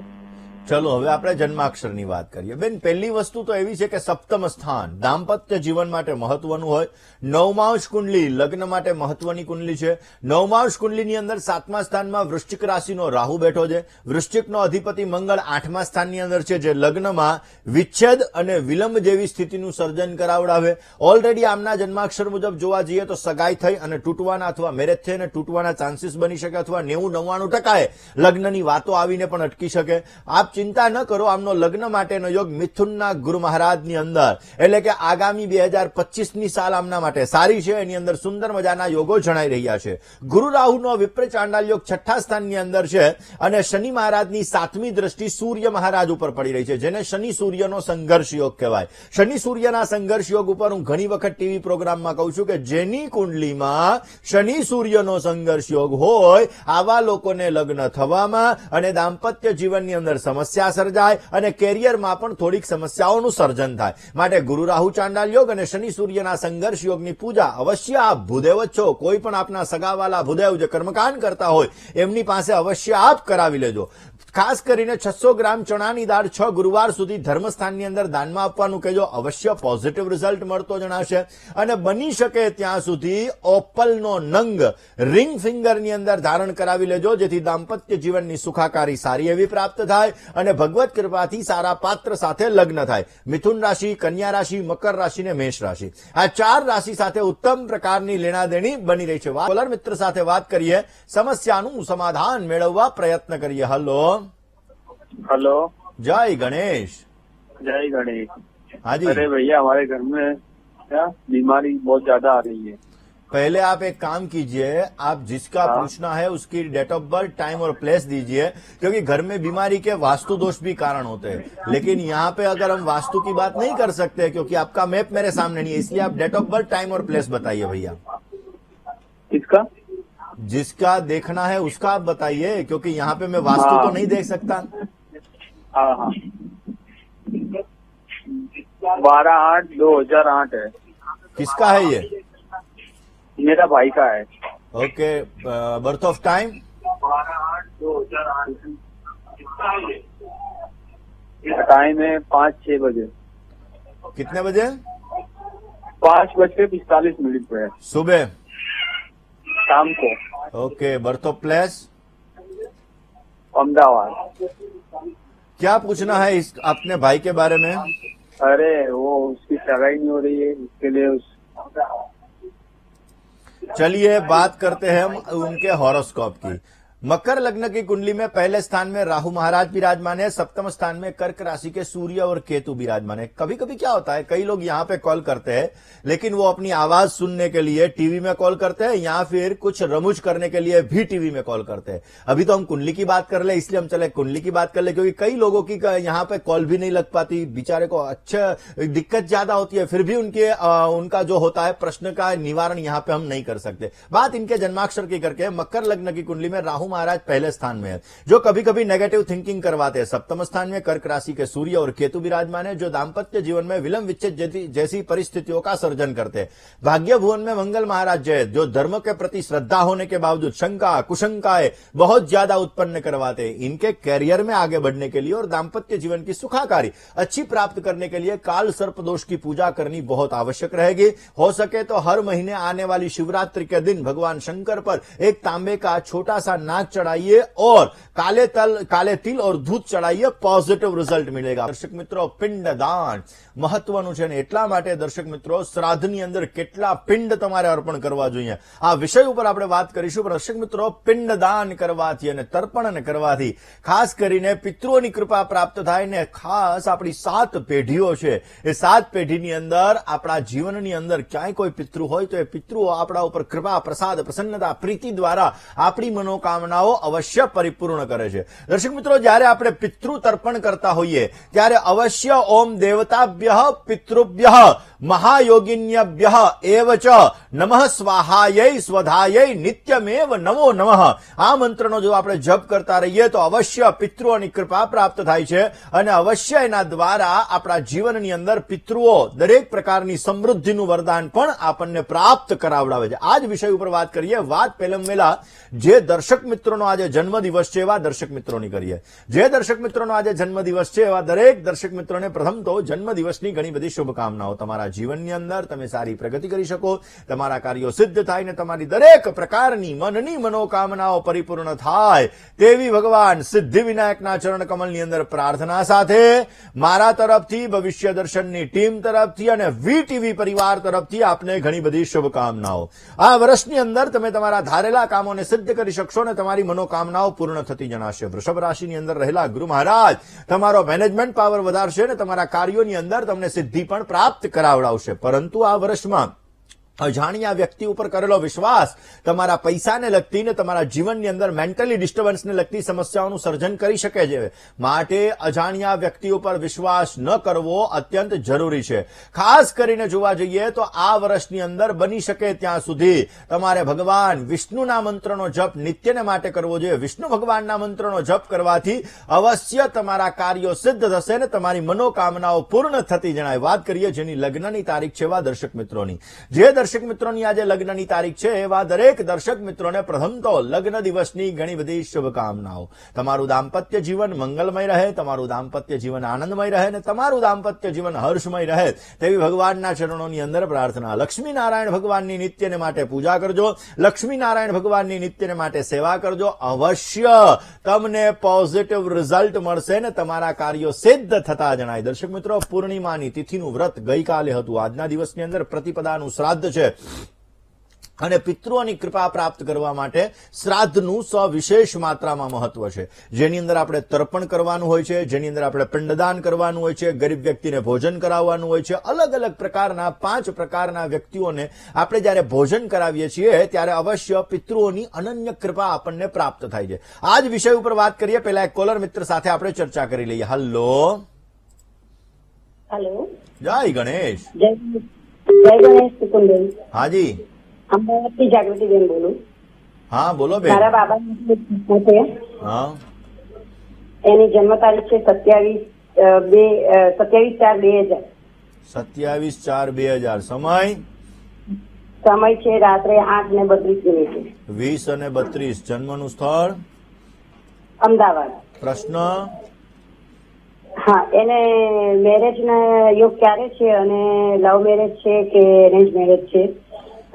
ચલો હવે આપણે જન્માક્ષરની વાત કરીએ. બેન, પહેલી વસ્તુ તો એવી છે કે સપ્તમ સ્થાન દાંપત્ય જીવન માટે મહત્વનું હોય. નવમાંશ કુંડલી લગ્ન માટે મહત્વની કુંડલી છે. નવમાંશ કુંડલીની અંદર 7મા સ્થાનમાં વૃશ્ચિક રાશિનો રાહુ બેઠો છે. વૃશ્ચિકનો અધિપતિ મંગળ 8મા સ્થાનની અંદર છે, જે લગ્નમાં વિચ્છેદ અને વિલંબ જેવી સ્થિતિનું સર્જન કરાવડાવે. ઓલરેડી આમના જન્માક્ષર મુજબ જોવા જઈએ તો સગાઈ થઈ અને તૂટવાના અથવા મેરેજ થઈને તૂટવાના ચાન્સીસ બની શકે અથવા 90-99% લગ્નની વાતો આવીને પણ અટકી શકે. આપ ચિંતા ન કરો. આમનો લગ્ન માટેનો યોગ મિથુનના ગુરુ મહારાજની અંદર એટલે કે આગામી 2025ની સાલ આમના માટે સારી છે. એની અંદર સુંદર મજાના યોગો જણાઈ રહ્યા છે. ગુરુ રાહુનો વિપ્ર ચાંડાલ યોગ 6ઠ્ઠા સ્થાનની અંદર છે અને શનિ મહારાજની 7મી દ્રષ્ટિ સૂર્ય મહારાજ ઉપર પડી રહી છે, જેને શનિ સૂર્યનો સંઘર્ષ યોગ કહેવાય. શનિ સૂર્યના સંઘર્ષ યોગ ઉપર હું ઘણી વખત ટીવી પ્રોગ્રામમાં કહું છું કે જેની કુંડલીમાં શનિ સૂર્યનો સંઘર્ષ યોગ હોય આવા લોકોને લગ્ન થવામાં અને દાંપત્ય જીવનની અંદર સમસ્યા સર્જાય અને કેરિયરમાં પણ થોડીક સમસ્યાઓનું સર્જન થાય. માટે ગુરુ રાહુ ચાંડાલ યોગ અને શનિ સૂર્યના સંઘર્ષ યોગની પૂજા અવશ્ય આપ ભૂદેવ જ છો, કોઈ પણ આપના સગાવાલા ભૂદેવ જે કર્મકાંડ કરતા હોય એમની પાસે અવશ્ય આપ કરાવી લેજો. ખાસ કરીને 600 ગ્રામ ચણાની દાળ 6 ગુરુવાર સુધી ધર્મસ્થાનની અંદર દાનમાં આપવાનું કહેજો. અવશ્ય પોઝિટિવ રિઝલ્ટ મળતો જણાશે. અને બની શકે ત્યાં સુધી ઓપલનો નંગ રિંગ ફિંગરની અંદર ધારણ કરાવી લેજો, જેથી દાંપત્ય જીવનની સુખાકારી સારી એવી પ્રાપ્ત થાય અને ભગવત કૃપાથી સારા પાત્ર સાથે લગ્ન થાય. મિથુન રાશિ, કન્યા રાશિ, મકર રાશિ ને મેષ રાશિ, આ 4 રાશિ સાથે ઉત્તમ પ્રકારની લેણાદેણી બની રહી છે. કોલર મિત્ર સાથે વાત કરીએ, સમસ્યાનું સમાધાન મેળવવા પ્રયત્ન કરીએ. हेलो. जय गणेश. जय गणेश. हाँ जी. अरे भैया हमारे घर में क्या बीमारी बहुत ज्यादा आ रही है. पहले आप एक काम कीजिए, आप जिसका पूछना है उसकी डेट ऑफ बर्थ, टाइम और प्लेस दीजिए, क्योंकि घर में बीमारी के वास्तु दोष भी कारण होते हैं. लेकिन यहाँ पे अगर हम वास्तु की बात नहीं कर सकते क्योंकि आपका मैप मेरे सामने नहीं है, इसलिए आप डेट ऑफ बर्थ, टाइम और प्लेस बताइए भैया. किसका? जिसका देखना है उसका आप बताइए, क्योंकि यहाँ पे मैं वास्तु तो नहीं देख सकता. हाँ हाँ. 12/8/2008 है. किसका है ये? मेरा भाई का है. Okay. Birth of time? 12/8/2008. Time है 5-6 बजे. कितने बजे? 5:45 पे. सुबह? शाम को. Okay. Birth of place? Ahmedabad. क्या पूछना है अपने भाई के बारे में? अरे वो उसकी सगाई नहीं हो रही है, इसके लिए चलिए बात करते हैं हम उनके हॉरोस्कोप की। मकर लग्न की कुंडली में पहले स्थान में राहु महाराज विराजमान है, सप्तम स्थान में कर्क राशि के सूर्य और केतु विराजमान है। कभी कभी क्या होता है, कई लोग यहाँ पे कॉल करते हैं लेकिन वो अपनी आवाज सुनने के लिए टीवी में कॉल करते हैं या फिर कुछ रमुज करने के लिए भी टीवी में कॉल करते हैं। अभी तो हम कुंडली की बात कर ले, इसलिए हम चले कुंडली की बात कर ले, क्योंकि कई लोगों की यहाँ पे कॉल भी नहीं लग पाती, बेचारे को अच्छा दिक्कत ज्यादा होती है, फिर भी उनका जो होता है प्रश्न का निवारण यहाँ पे हम नहीं कर सकते। बात इनके जन्माक्षर की करके मकर लग्न की कुंडली में राहु महाराज पहले स्थान में है, जो कभी कभी नेगेटिव थिंकिंग करवाते हैं। सप्तम स्थान में कर्क राशि के सूर्य और केतु विराजमान है, जो दाम्पत्य जीवन में विलंब विच्छेद जैसी परिस्थितियों का सर्जन करते हैं। भाग्य भुवन में मंगल महाराज जय, जो धर्म के प्रति श्रद्धा होने के बावजूद शंका कुशंकाएं बहुत ज्यादा उत्पन्न करवाते हैं। इनके कैरियर में आगे बढ़ने के लिए और दाम्पत्य जीवन की सुखाकारी अच्छी प्राप्त करने के लिए काल सर्प दोष की पूजा करनी बहुत आवश्यक रहेगी। हो सके तो हर महीने आने वाली शिवरात्रि के दिन भगवान शंकर पर एक तांबे का छोटा सा नाग चढ़ाइए और काले तिल और दूध चढ़ाइए, पॉजिटिव रिजल्ट मिलेगा। दर्शक મિત્રો, પિંડદાન મહત્વનું છે ને એટલા માટે દર્શક મિત્રો શ્રાદ્ધની અંદર કેટલા પિંડ તમારે અર્પણ કરવા જોઈએ આ વિષય ઉપર આપણે વાત કરીશું। દર્શક મિત્રો, પિંડદાન કરવાથી અને તર્પણ કરવાથી ખાસ કરીને પિતૃઓની કૃપા પ્રાપ્ત થાય ને ખાસ આપણી 7 પેઢીઓ છે, એ 7 પેઢીની અંદર આપણા જીવનની અંદર ક્યાંય કોઈ પિતૃ હોય તો એ પિતૃઓ આપણા ઉપર કૃપા પ્રસાદ પ્રસન્નતા પ્રીતિ દ્વારા આપણી મનોકામનાઓ અવશ્ય પરિપૂર્ણ કરે છે। દર્શક મિત્રો, જ્યારે આપણે પિતૃ તર્પણ કરતા હોઈએ ત્યારે અવશ્ય ઓમ દેવતાભ્યઃ પિતૃભ્યઃ મહાયોગિન્યભ્યઃ એવ ચ નમઃ સ્વાહાयै સ્વધાयै નિત્યમેવ નમો નમઃ આ મંત્રનો જો આપણે જપ કરતા રહીએ તો અવશ્ય પિતૃઓની કૃપા પ્રાપ્ત થાય છે અને અવશ્ય એના દ્વારા આપણા જીવનની અંદર પિતૃઓ દરેક પ્રકારની સમૃદ્ધિનું વરદાન પણ આપણને પ્રાપ્ત કરાવડાવે છે। આ જ વિષય ઉપર વાત કરીએ। વાત પહેલા જે દર્શક મિત્રોનો આજે જન્મદિવસ છે એવા દર્શક મિત્રોની કરીએ। જે દર્શક મિત્રોનો આજે જન્મદિવસ છે એવા દરેક દર્શક મિત્રોને પ્રથમ તો જન્મદિવસની ઘણી બધી શુભકામનાઓ। તમારા જીવનની અંદર તમે સારી પ્રગતિ કરી શકો, તમારા કાર્યો સિદ્ધ થાય ને તમારી દરેક પ્રકારની મનની મનોકામનાઓ પરિપૂર્ણ થાય તેવી ભગવાન સિદ્ધિ વિનાયકના ચરણ કમલની અંદર પ્રાર્થના સાથે મારા તરફથી, ભવિષ્ય દર્શનની ટીમ તરફથી અને વીટીવી પરિવાર તરફથી આપને ઘણી બધી શુભકામનાઓ। આ વર્ષની અંદર તમે તમારા ધારેલા કામોને સિદ્ધ કરી શકશો ને તમારી મનોકામનાઓ પૂર્ણ થતી જણાશે। વૃષભ રાશિની અંદર રહેલા ગુરુ મહારાજ તમારો મેનેજમેન્ટ પાવર વધારશે ને તમારા કાર્યોની અંદર તમને સિદ્ધિ પણ પ્રાપ્ત કરાવડાવશે। પરંતુ આ વર્ષમાં અજાણ્યા વ્યક્તિ ઉપર કરેલો વિશ્વાસ તમારા પૈસાને લગતી ને તમારા જીવનની અંદર મેન્ટલી ડિસ્ટર્બન્સને લગતી સમસ્યાઓનું સર્જન કરી શકે છે, માટે અજાણ્યા વ્યક્તિ ઉપર વિશ્વાસ ન કરવો અત્યંત જરૂરી છે। ખાસ કરીને જોવા જઈએ તો આ વર્ષની અંદર બની શકે ત્યાં સુધી તમારે ભગવાન વિષ્ણુના મંત્રનો જપ નિત્યને માટે કરવો જોઈએ। વિષ્ણુ ભગવાનના મંત્રનો જપ કરવાથી અવશ્ય તમારા કાર્યો સિદ્ધ થશે ને તમારી મનોકામનાઓ પૂર્ણ થતી જણાય। વાત કરીએ જેની લગ્નની તારીખ છે એવા દર્શક મિત્રોની। જે દર્શક મિત્રોની આજે લગ્નની તારીખ છે એવા દરેક દર્શક મિત્રોને પ્રથમ તો લગ્ન દિવસની ઘણી બધી શુભકામનાઓ। તમારું દાંપત્ય જીવન મંગલમય રહે, તમારું દાંપત્ય જીવન આનંદમય રહે ને તમારું દાંપત્ય જીવન હર્ષમય રહે તેવી ભગવાનના ચરણોની અંદર પ્રાર્થના। લક્ષ્મી નારાયણ ભગવાનની નિત્યને માટે પૂજા કરજો, લક્ષ્મી નારાયણ ભગવાનની નિત્યને માટે સેવા કરજો, અવશ્ય તમને પોઝિટિવ રિઝલ્ટ મળશે ને તમારા કાર્યો સિદ્ધ થતા જણાય। દર્શક મિત્રો, પૂર્ણિમાની તિથિનું વ્રત ગઈકાલે હતું, આજના દિવસની અંદર પ્રતિપદાનું શ્રાદ્ધ છે અને પિતૃઓની કૃપા પ્રાપ્ત કરવા માટે શ્રાદ્ધનું સવિશેષ માત્રામાં મહત્વ છે, જેની અંદર આપણે તર્પણ કરવાનું હોય છે, જેની અંદર આપણે પિંડદાન કરવાનું હોય છે, ગરીબ વ્યક્તિને ભોજન કરાવવાનું હોય છે। અલગ અલગ પ્રકારના 5 પ્રકારના વ્યક્તિઓને આપણે જ્યારે ભોજન કરાવીએ છીએ ત્યારે અવશ્ય પિતૃઓની અનન્ય કૃપા આપણને પ્રાપ્ત થાય છે। આ જ વિષય ઉપર વાત કરીએ। પહેલા એક કોલર મિત્ર સાથે આપણે ચર્ચા કરી લઈએ। હેલો જય ગણેશ। જય ગણેશ સુકુંદન। હાજી, અમદાવાદથી જાગૃતિબેન બોલું। હા બોલો બેન। મારા બાબાની પ્રશ્ન છે। હા, એની જન્મ તારીખ છે 27/4/2000। 27/4/2000। સમય છે રાત્રે 8:32 20 અને 32। જન્મનું સ્થળ અમદાવાદ। પ્રશ્ન હા, એને મેરેજ ના યોગ ક્યારે છે અને લવ મેરેજ છે કે અરેન્જ મેરેજ છે?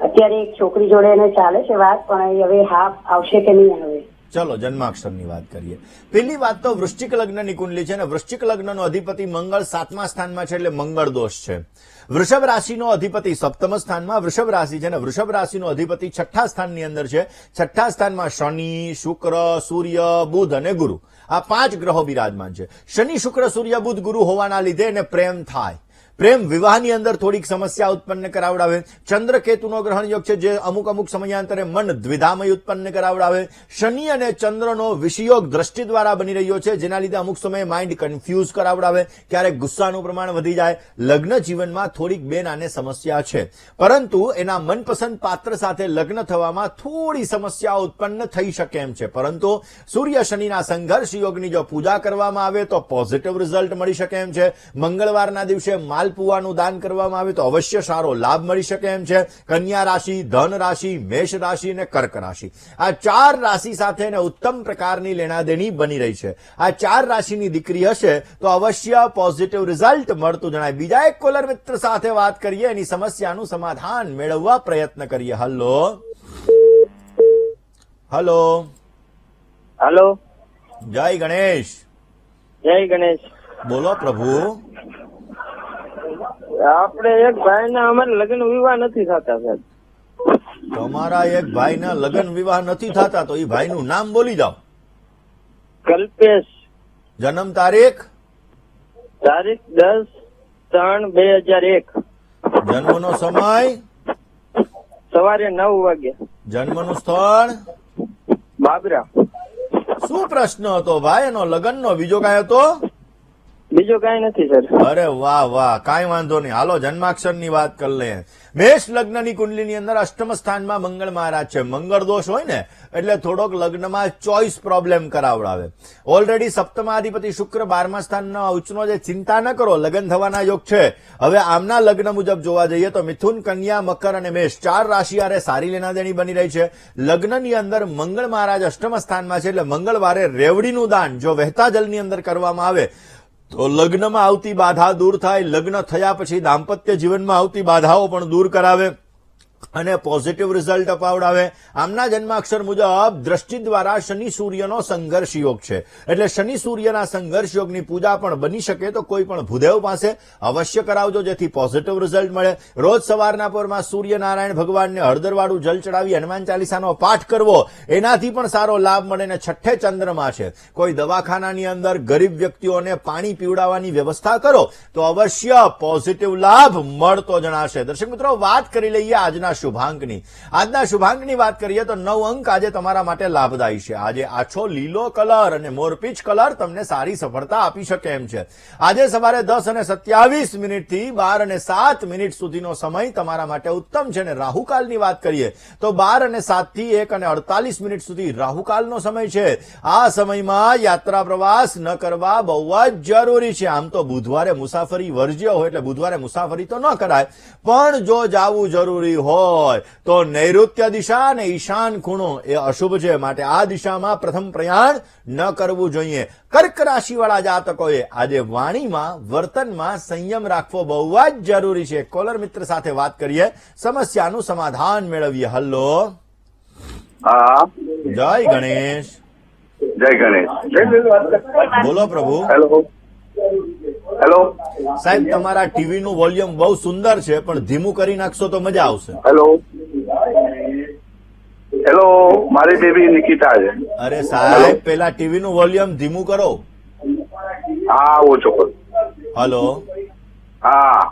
અત્યારે એક છોકરી જોડે એને ચાલે છે વાત, પણ હવે હા આવશે કે નહીં આવે? ચલો જન્માક્ષરની વાત કરીએ. પેલી વાત તો વૃશ્ચિક લગ્નની કુંડલી છે, અને વૃશ્ચિક લગ્નનો અધિપતિ મંગળ 7મા સ્થાનમાં છે, એટલે મંગળ દોષ છે. વૃષભ રાશિનો અધિપતિ 7મ સ્થાનમાં વૃષભ રાશિ છે, અને વૃષભ રાશિનો અધિપતિ 6ઠ્ઠા સ્થાનની અંદર છે. 6ઠ્ઠા સ્થાનમાં શનિ, શુક્ર, સૂર્ય, બુધ અને ગુરુ, આ 5 ગ્રહો બિરાજમાન છે. શનિ, શુક્ર, સૂર્ય, બુધ, ગુરુ હોવાના લીધે એને પ્રેમ થાય. પ્રેમ વિવાહની અંદર થોડીક સમસ્યા ઉત્પન્ન કરાવડાવે. ચંદ્ર કેતુનો ગ્રહણ યોગ છે, જે અમુક સમયાંતરે મન દ્વિધામય ઉત્પન્ન કરાવડાવે. શનિ અને ચંદ્રનો વિષયોગ દ્રષ્ટિ દ્વારા બની રહ્યો છે, જેના લીધે અમુક સમયે માઇન્ડ કન્ફ્યુઝ કરાવડાવે, ક્યારેક ગુસ્સાનું પ્રમાણ વધી જાય. લગ્ન જીવનમાં થોડીક બે નાની સમસ્યા છે, પરંતુ એના મનપસંદ પાત્ર સાથે લગ્ન થવામાં થોડી સમસ્યા ઉત્પન્ન થઈ શકે એમ છે. પરંતુ સૂર્ય શનિના સંઘર્ષ યોગની જો પૂજા કરવામાં આવે તો પોઝિટિવ રિઝલ્ટ મળી શકે એમ છે. મંગળવારના દિવસે માલપુવાનું દાન કરવામાં આવે તો અવશ્ય સારો લાભ મળી શકે એમ છે. કન્યા રાશિ, ધન રાશિ, મેષ રાશિ અને કર્ક રાશિ, આ 4 રાશિ સાથે ઉત્તમ પ્રકારની લેણાદેણી બની રહી છે. આ 4 રાશિની દીકરી હશે તો અવશ્ય પોઝિટિવ રિઝલ્ટ મળતું જણાય. બીજા એક કોલર મિત્ર સાથે વાત કરીએ, એની સમસ્યાનું સમાધાન મેળવવા પ્રયત્ન કરીએ. હલો હલો હેલો, જય ગણેશ. જય ગણેશ. બોલો પ્રભુ. આપણે એક ભાઈના અમારે લગ્ન વિવાહ નથી થતા સાહેબ. તમારા એક ભાઈના લગ્ન વિવાહ નથી થતા, તો એ ભાઈનું નામ બોલી જાઓ. કલ્પેશ. જન્મ તારીખ? તારીખ 10/3/2001. જન્મનો સમય? સવારે 9 વાગે. જન્મનું સ્થળ? બાબરા. શું પ્રશ્ન હતો ભાઈ એનો લગ્નનો? બીજો કાંઈ હતો? બીજો કઈ નથી સર. અરે વાહ વાહ, કાંઈ વાંધો નહીં. હાલો જન્માક્ષરની વાત કરી લે. મેષ લગ્નની કુંડલીની અંદર 8મ સ્થાનમાં મંગળ મહારાજ છે. મંગળ દોષ હોય ને એટલે થોડોક લગ્નમાં ચોઇસ પ્રોબ્લેમ કરાવડાવે. ઓલરેડી સપ્તમાધિપતિ શુક્ર 12મા સ્થાનના ઉચ્ચનો જે ચિંતા ન કરો, લગ્ન થવાના યોગ છે. હવે આમના લગ્ન મુજબ જોવા જઈએ તો મિથુન, કન્યા, મકર અને મેષ 4 રાશિ આરે સારી લેનાદેણી બની રહી છે. લગ્નની અંદર મંગળ મહારાજ 8મ સ્થાનમાં છે, એટલે મંગળવારે રેવડીનું દાન જો વહેતા જલની અંદર કરવામાં આવે તો લગ્નમાં આવતી બાધા દૂર થાય. લગ્ન થયા પછી દાંપત્ય જીવનમાં આવતી બાધાઓ પણ દૂર કરાવે અને પોઝિટિવ રિઝલ્ટ અપાવડાવે. આમના જન્માક્ષર મુજબ દ્રષ્ટિ દ્વારા શનિ સૂર્યનો સંઘર્ષ યોગ છે, એટલે શનિ સૂર્યના સંઘર્ષ યોગની પૂજા પણ બની શકે તો કોઈ પણ ભૂદેવ પાસે અવશ્ય કરાવજો, જેથી પોઝિટિવ રિઝલ્ટ મળે. રોજ સવારના પરમાં સૂર્યનારાયણ ભગવાનને હળદરવાળું જલ ચડાવી હનુમાન ચાલીસાનો પાઠ કરવો, એનાથી પણ સારો લાભ મળે. ને 6ઠ્ઠે ચંદ્રમાં છે, કોઈ દવાખાનાની અંદર ગરીબ વ્યક્તિઓને પાણી પીવડાવવાની વ્યવસ્થા કરો તો અવશ્ય પોઝિટિવ લાભ મળતો જણાશે. દર્શક મિત્રો, વાત કરી લઈએ આજના શુભાંકની. આજના શુભાંકની વાત કરીએ તો 9 અંક આજે તમારા માટે લાભદાયી છે. આજે આછો લીલો કલર અને મોરપીચ કલર તમને સારી સફળતા આપી શકે એમ છે. આજે સવારે 10:27 થી 12:07 સુધીનો સમય તમારા માટે ઉત્તમ છે. અને રાહુકાલની વાત કરીએ તો 12:07 થી 1:48 સુધી રાહુકાલનો સમય છે. આ સમયમાં યાત્રા પ્રવાસ ન કરવા બહુ જ જરૂરી છે. આમ તો બુધવારે મુસાફરી વર્જ્ય હોય એટલે બુધવારે મુસાફરી તો ન કરાય, પણ જો જાવું જરૂરી હોય તો નૈઋત્ય દિશા અને ઈશાન ખૂણો એ અશુભ છે, માટે આ દિશામાં પ્રથમ પ્રયાણ ન કરવું જોઈએ. કર્ક રાશિવાળા જાતકોએ આજે વાણીમાં, વર્તનમાં સંયમ રાખવો બહુ જ જરૂરી છે. કોલર મિત્ર સાથે વાત કરીએ, સમસ્યાનું સમાધાન મેળવીએ. હલો, હા, જય ગણેશ. જય ગણેશ. બોલો પ્રભુ. હેલો હેલો સાહેબ, તમારા ટીવી નું વોલ્યુમ બહુ સુંદર છે, પણ ધીમું કરી નાખશો તો મજા આવશે. હેલો હેલો, મારી બેબી નિકિતા છે. અરે સાહેબ, પેલા ટીવી નું વોલ્યુમ ધીમું કરો. હા, ઓછો કર. હલો, હા,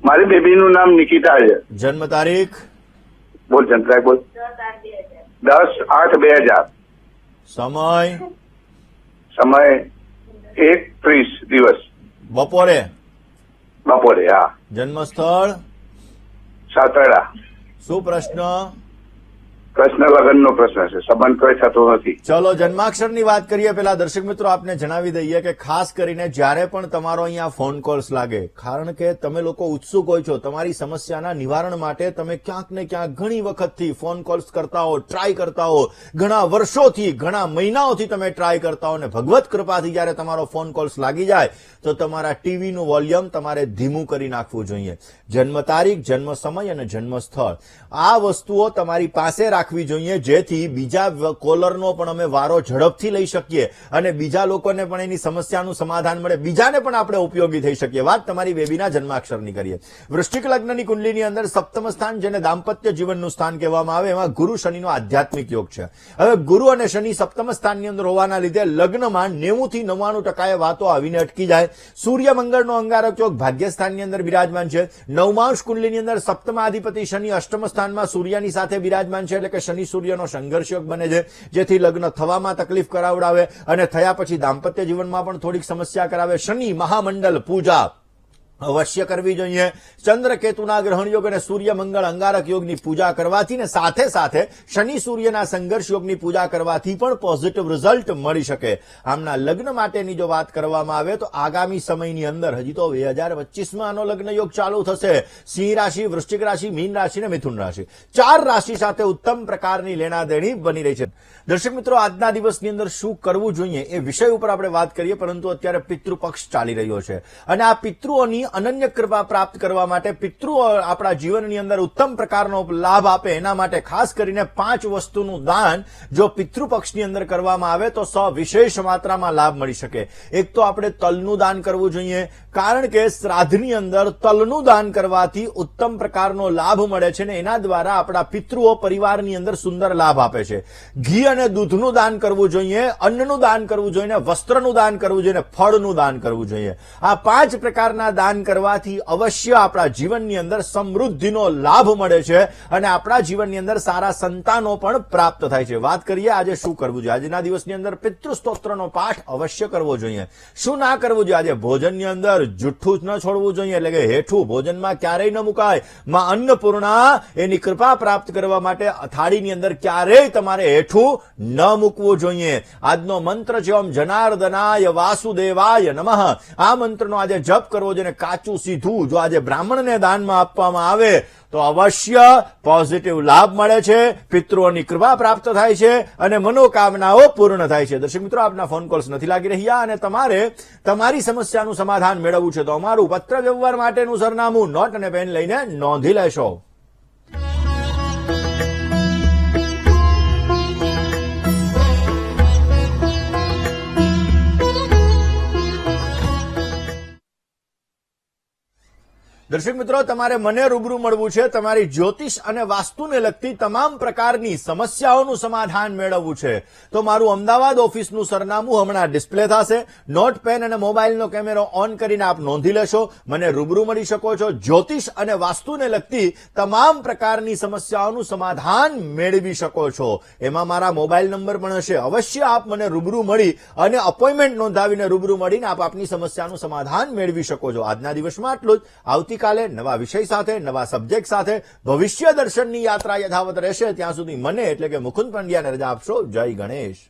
મારી બેબીનું નામ નિકિતા છે. જન્મ તારીખ? બોલ જંત્રાય બોલ. 10/8/2000. સમય? સમય 1:30 દિવસ બપોરે? બપોરે. હા. જન્મ સ્થળ? સાતરડા. શું પ્રશ્ન? પ્રશ્ન લગ્નનો પ્રશ્ન છે, સંબંધ કોઈ થતો નથી. ચલો જન્માક્ષરની વાત કરીએ. પેલા દર્શક મિત્રો આપને જણાવી દઈએ કે ખાસ કરીને જ્યારે પણ તમારો અહીંયા ફોન કોલ્સ લાગે, કારણ કે તમે લોકો ઉત્સુક હોય છો તમારી સમસ્યાના નિવારણ માટે, તમે ક્યાંક ને ક્યાંક ઘણી વખતથી ફોન કોલ્સ કરતા હો, ટ્રાય કરતા હો, ઘણા વર્ષોથી, ઘણા મહિનાઓથી તમે ટ્રાય કરતા હો, અને ભગવત કૃપાથી જ્યારે તમારો ફોન કોલ્સ લાગી જાય તો તમારા ટીવીનું વોલ્યુમ તમારે ધીમું કરી નાખવું જોઈએ. જન્મ તારીખ, જન્મ સમય અને જન્મ સ્થળ, આ વસ્તુઓ તમારી પાસે રાખવી રાખવી જોઈએ, જેથી બીજા કોલરનો પણ અમે વારો ઝડપથી લઈ શકીએ અને બીજા લોકોને પણ એની સમસ્યાનું સમાધાન મળે, બીજાને પણ આપણે ઉપયોગી થઈ શકીએ. વાત તમારી બેબીના જન્માક્ષરની કરીએ. વૃશ્ચિક લગ્નની કુંડલીની અંદર સપ્તમ સ્થાન, જેને દાંપત્ય જીવનનું સ્થાન કહેવામાં આવે, એમાં ગુરુ શનિનો આધ્યાત્મિક યોગ છે. હવે ગુરુ અને શનિ સપ્તમ સ્થાનની અંદર હોવાના લીધે લગ્નમાં 90 થી 99% વાતો આવીને અટકી જાય. સૂર્ય મંગળનો અંગારક યોગ ભાગ્યસ્થાનની અંદર બિરાજમાન છે. નવમાંશ કુંડલીની અંદર સપ્તમાધિપતિ શનિ અષ્ટમ સ્થાનમાં સૂર્યની સાથે બિરાજમાન છે, એટલે કે શનિ સૂર્યનો સંઘર્ષ યોગ બને છે, જેથી લગ્ન થવામાં તકલીફ કરાવડાવે અને થયા પછી દાંપત્ય જીવનમાં પણ થોડીક સમસ્યા કરાવે. શનિ મહામંડળ પૂજા અવશ્ય કરવી જોઈએ. ચંદ્ર કેતુના ગ્રહણ યોગ અને સૂર્ય મંગળ અંગારક યોગની પૂજા કરવાથી ને સાથે સાથે શનિ સૂર્યના સંઘર્ષ યોગની પૂજા કરવાથી પણ પોઝિટિવ રિઝલ્ટ મળી શકે. આમના લગ્ન માટેની જો વાત કરવામાં આવે તો આગામી સમયની અંદર હજી તો 2025માં આનો લગ્ન યોગ ચાલુ થશે. સિંહ રાશિ, વૃશ્ચિક રાશિ, મીન રાશિ અને મિથુન રાશિ, 4 રાશિ સાથે ઉત્તમ પ્રકારની લેણાદેણી બની રહી છે. દર્શક મિત્રો, આજના દિવસની અંદર શું કરવું જોઈએ એ વિષય ઉપર આપણે વાત કરીએ, પરંતુ અત્યારે પિતૃપક્ષ ચાલી રહ્યો છે અને આ પિતૃઓની અનન્ય કૃપા પ્રાપ્ત કરવા માટે, પિતૃઓ આપણા જીવનની અંદર ઉત્તમ પ્રકારનો લાભ આપે એના માટે ખાસ કરીને 5 વસ્તુનું દાન જો પિતૃપક્ષની અંદર કરવામાં આવે તો વિશેષ માત્રામાં લાભ મળી શકે. એક તો આપણે તલનું દાન કરવું જોઈએ, કારણ કે શ્રાદ્ધની અંદર તલનું દાન કરવાથી ઉત્તમ પ્રકારનો લાભ મળે છે અને એના દ્વારા આપણા પિતૃઓ પરિવારની અંદર સુંદર લાભ આપે છે. ઘી અને દૂધનું દાન કરવું જોઈએ, અન્નનું દાન કરવું જોઈએ, વસ્ત્રનું દાન કરવું જોઈએ, ફળનું દાન કરવું જોઈએ. આ 5 પ્રકારના દાન કરવાથી અવશ્ય આપણા જીવનની અંદર સમૃદ્ધિનો લાભ મળે છે અને આપણા જીવનની અંદર સારા સંતાનો પણ પ્રાપ્ત થાય છે. વાત કરીએ આજે શું કરવું જોઈએ. આજના દિવસની અંદર પિતૃ સ્તોત્રનો પાઠ અવશ્ય કરવો જોઈએ. શું ના કરવું જોઈએ? આજે ભોજનની અંદર જુઠ્ઠું જ ન છોડવું જોઈએ, એટલે કે હેઠું ભોજનમાં ક્યારેય ન મુકાય. માં અન્નપૂર્ણા એની કૃપા પ્રાપ્ત કરવા માટે થાળીની અંદર ક્યારેય તમારે હેઠું ન મૂકવું જોઈએ. આજનો મંત્ર છે ઓમ જનાર્દનાય વાસુદેવાય નમઃ. આ મંત્રનો આજે જપ કરવો જોઈએ. કાચું સીધું જો આજે બ્રાહ્મણને દાનમાં આપવામાં આવે તો અવશ્ય પોઝિટિવ લાભ મળે છે, પિતૃઓની કૃપા પ્રાપ્ત થાય છે અને મનોકામનાઓ પૂર્ણ થાય છે. દર્શક મિત્રો, આપના ફોન કોલ્સ નથી લાગી રહ્યા અને તમારે તમારી સમસ્યાનું સમાધાન મેળવવું છે તો અમારું પત્ર વ્યવહાર માટેનું સરનામું નોટ અને પેન લઈને નોંધી લેશો. દર્શક મિત્રો, તમારે મને રૂબરૂ મળવું છે, તમારી જ્યોતિષ અને વાસ્તુને લગતી તમામ પ્રકારની સમસ્યાઓનું સમાધાન મેળવવું છે તો મારું અમદાવાદ ઓફિસનું સરનામું હમણાં ડિસ્પ્લે થશે. નોટ, પેન અને મોબાઈલનો કેમેરો ઓન કરીને આપ નોંધી લેશો. મને રૂબરૂ મળી શકો છો. જ્યોતિષ અને વાસ્તુને લગતી તમામ પ્રકારની સમસ્યાઓનું સમાધાન મેળવી શકો છો. એમાં મારા મોબાઈલ નંબર પણ હશે. અવશ્ય આપ મને રૂબરૂ મળી અને અપોઇન્ટમેન્ટ નોંધાવીને રૂબરૂ મળીને આપ આપની સમસ્યાનું સમાધાન મેળવી શકો છો. આજના દિવસમાં આટલું જ. આવતીકાલે નવા વિષય સાથે, નવા સબ્જેક્ટ સાથે ભવિષ્ય દર્શનની યાત્રા યથાવત રહેશે. ત્યાં સુધી મને એટલે કે મુકુંદ પંડ્યાને રજા આપશો. જય ગણેશ.